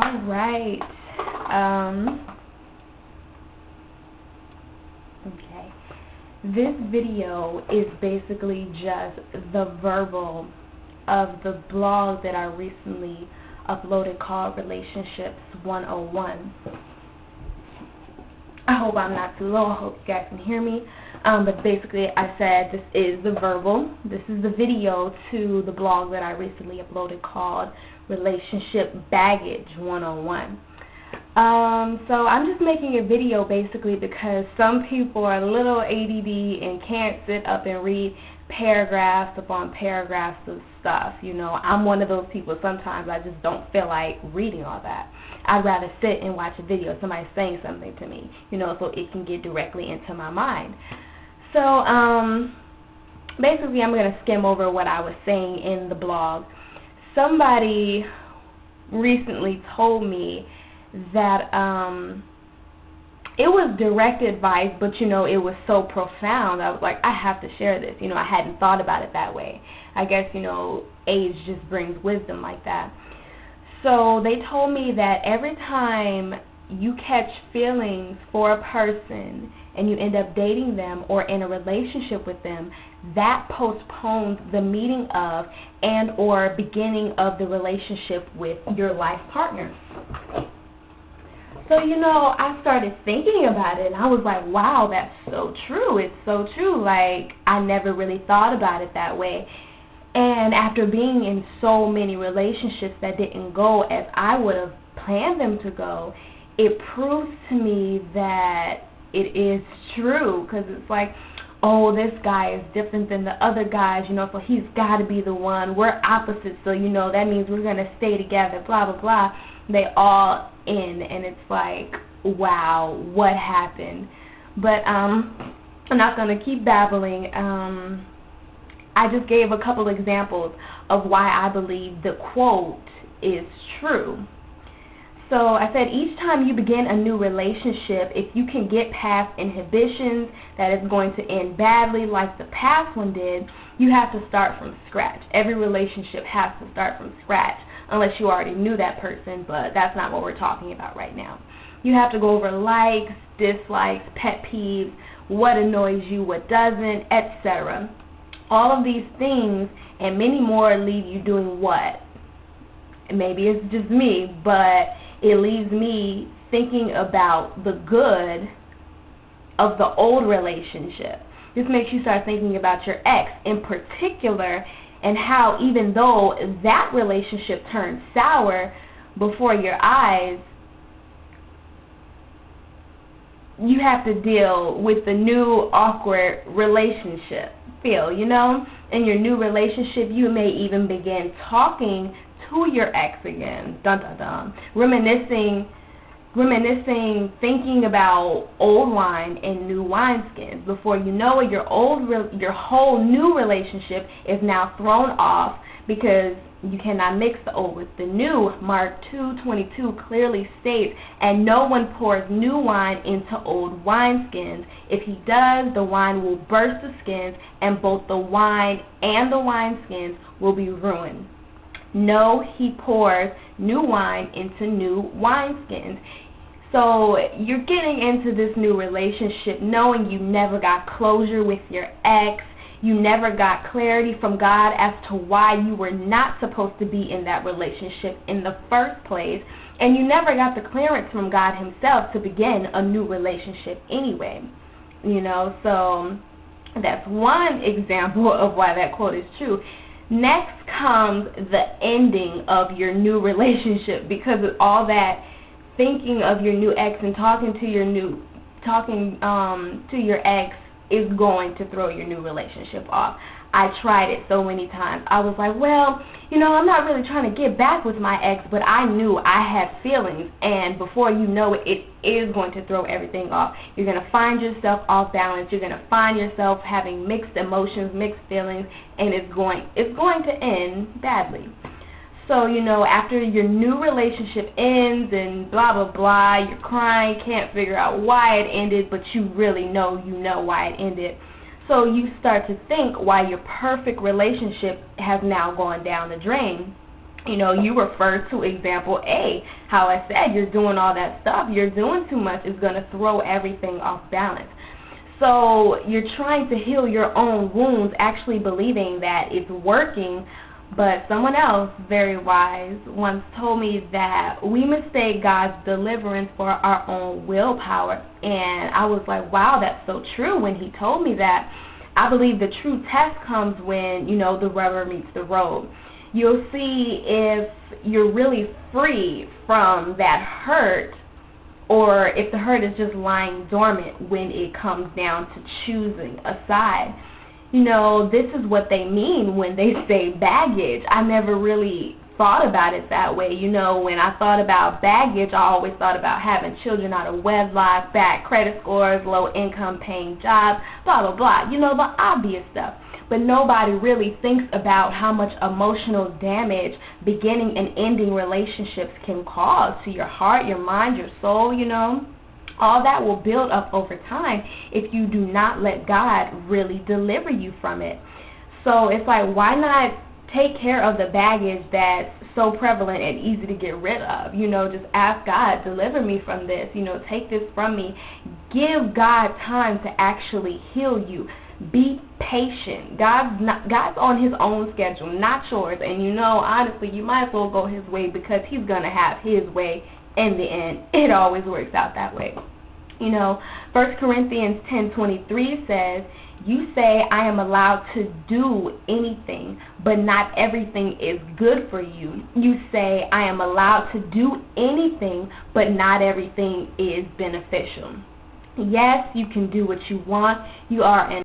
All right. Okay. This video is basically just the verbal of the blog that I recently uploaded called Relationships 101. I hope I'm not too low. I hope you guys can hear me. But basically, I said this is the verbal. This is the video to the blog that I recently uploaded called Relationship Baggage 101. So I'm just making a video basically because some people are a little ADD and can't sit up and read paragraphs upon paragraphs of stuff. You know, I'm one of those people. Sometimes I just don't feel like reading all that. I'd rather sit and watch a video, somebody saying something to me, you know, so it can get directly into my mind. So basically I'm going to skim over what I was saying in the blog. Somebody recently told me that it was direct advice, but, you know, it was so profound. I was like, I have to share this. You know, I hadn't thought about it that way. I guess, you know, age just brings wisdom like that. So they told me that every time you catch feelings for a person and you end up dating them or in a relationship with them, that postpones the meeting of and or beginning of the relationship with your life partner. So, you know, I started thinking about it, and I was like, wow, that's so true. It's so true. Like, I never really thought about it that way. And after being in so many relationships that didn't go as I would have planned them to go, it proves to me that it is true, because it's like, oh, this guy is different than the other guys, you know, so he's got to be the one. We're opposites, so, you know, that means we're going to stay together, blah, blah, blah. They all end, and it's like, wow, what happened? But I'm not going to keep babbling. I just gave a couple examples of why I believe the quote is true. So I said each time you begin a new relationship, if you can get past inhibitions that is going to end badly like the past one did, you have to start from scratch. Every relationship has to start from scratch, unless you already knew that person, but that's not what we're talking about right now. You have to go over likes, dislikes, pet peeves, what annoys you, what doesn't, etc. All of these things and many more leave you doing what? Maybe it's just me, but it leaves me thinking about the good of the old relationship. This makes you start thinking about your ex in particular, and how even though that relationship turned sour before your eyes, you have to deal with the new awkward relationship feel, you know? In your new relationship, you may even begin talking to your ex again, dun dun dun, reminiscing, thinking about old wine and new wineskins. Before you know it, your whole new relationship is now thrown off because you cannot mix the old with the new. Mark 2:22 clearly states, and no one pours new wine into old wineskins. If he does, the wine will burst the skins, and both the wine and the wineskins will be ruined. No, he pours new wine into new wineskins. So you're getting into this new relationship knowing you never got closure with your ex. You never got clarity from God as to why you were not supposed to be in that relationship in the first place. And you never got the clearance from God himself to begin a new relationship anyway. You know, so that's one example of why that quote is true. Next comes the ending of your new relationship, because of all that thinking of your new ex and talking to your ex is going to throw your new relationship off. I tried it so many times. I was like, well, you know, I'm not really trying to get back with my ex, but I knew I had feelings, and before you know it, it is going to throw everything off. You're going to find yourself off balance. You're going to find yourself having mixed emotions, mixed feelings, and it's going to end badly. So, you know, after your new relationship ends and blah, blah, blah, you're crying, can't figure out why it ended, but you really know why it ended. So you start to think why your perfect relationship has now gone down the drain. You refer to example A, how I said you're doing all that stuff, you're doing too much is going to throw everything off balance. So you're trying to heal your own wounds, actually believing that it's working, but someone else, very wise, once told me that we mistake God's deliverance for our own willpower. And I was like, wow, that's so true when he told me that. I believe the true test comes when, the rubber meets the road. You'll see if you're really free from that hurt, or if the hurt is just lying dormant when it comes down to choosing a side. This is what they mean when they say baggage. I never really thought about it that way. When I thought about baggage, I always thought about having children out of wedlock, bad credit scores, low income paying jobs, blah, blah, blah. The obvious stuff. But nobody really thinks about how much emotional damage beginning and ending relationships can cause to your heart, your mind, your soul, All that will build up over time if you do not let God really deliver you from it. So it's like, why not take care of the baggage that's so prevalent and easy to get rid of? Just ask God, deliver me from this, take this from me. Give God time to actually heal you. Be patient. God's on his own schedule, not yours. And honestly, you might as well go his way because he's going to have his way in the end. It always works out that way. 1 Corinthians 10:23 says, you say I am allowed to do anything, but not everything is good for you. You say I am allowed to do anything, but not everything is beneficial. Yes, you can do what you want. You are an